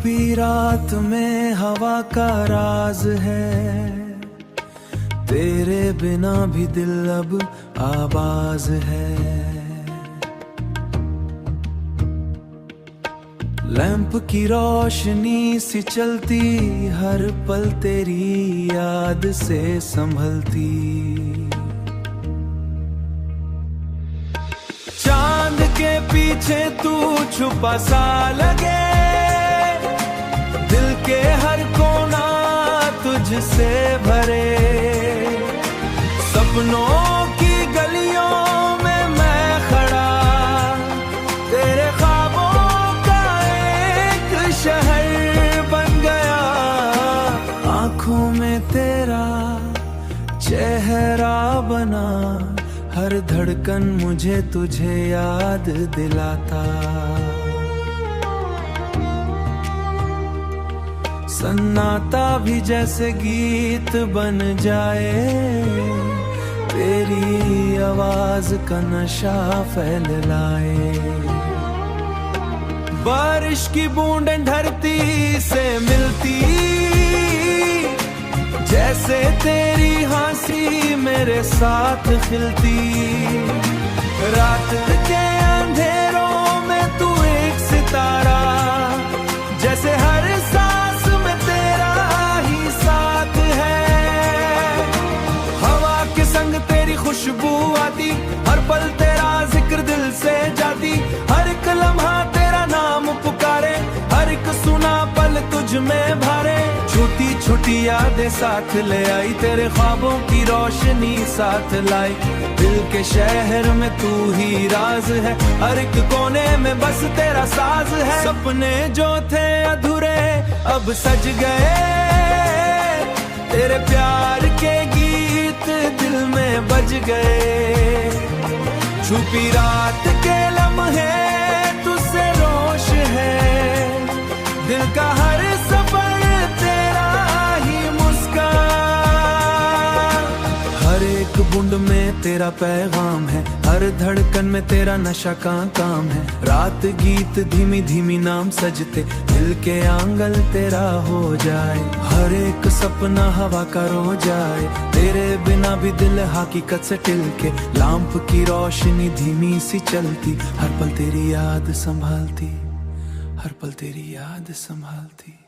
छुपी रात में हवा का राज है, तेरे बिना भी दिल अब आवाज है। लैंप की रोशनी सी चलती, हर पल तेरी याद से संभलती। चांद के पीछे तू छुपा सा लगे, दिल के हर कोना तुझसे भरे। सपनों की गलियों में मैं खड़ा, तेरे ख्वाबों का एक शहर बन गया। आंखों में तेरा चेहरा बना, हर धड़कन मुझे तुझे याद दिलाता। सन्नाटा भी जैसे गीत बन जाए, तेरी आवाज का नशा फैल लाए। बारिश की बूंदें धरती से मिलती, जैसे तेरी हंसी मेरे साथ खिलती। रात के अंधेरों में तू एक सितारा, जैसे हर सांस में तेरा ही साथ है। हवा के संग तेरी खुशबू आती, हर पल तेरा जिक्र दिल से जाती। हर एक लम्हा तेरा नाम पुकारे, हर एक सुना पल तुझ में भरे। छोटी छोटी यादें साथ ले आई, तेरे ख्वाबों की रोशनी साथ लाई। दिल के शहर में तू ही राज है, हर एक कोने में बस तेरा साज है। सपने जो थे अधूरे अब सज गए, तेरे प्यार के गीत दिल में बज गए। छुपी रात के लम्हे तुझसे रोश है, दिल का हर सफर तेरा ही मुस्कान। हर एक बूंद में तेरा पैगाम है, हर धड़कन में तेरा नशा का काम है। रात गीत धीमी धीमी नाम सजते, दिल के आंगल तेरा हो जाए। हर एक सपना हवा का रो जाए, तेरे बिना भी दिल हकीकत से टिलके। लैंप की रोशनी धीमी सी चलती, हर पल तेरी याद संभालती, हर पल तेरी याद संभालती।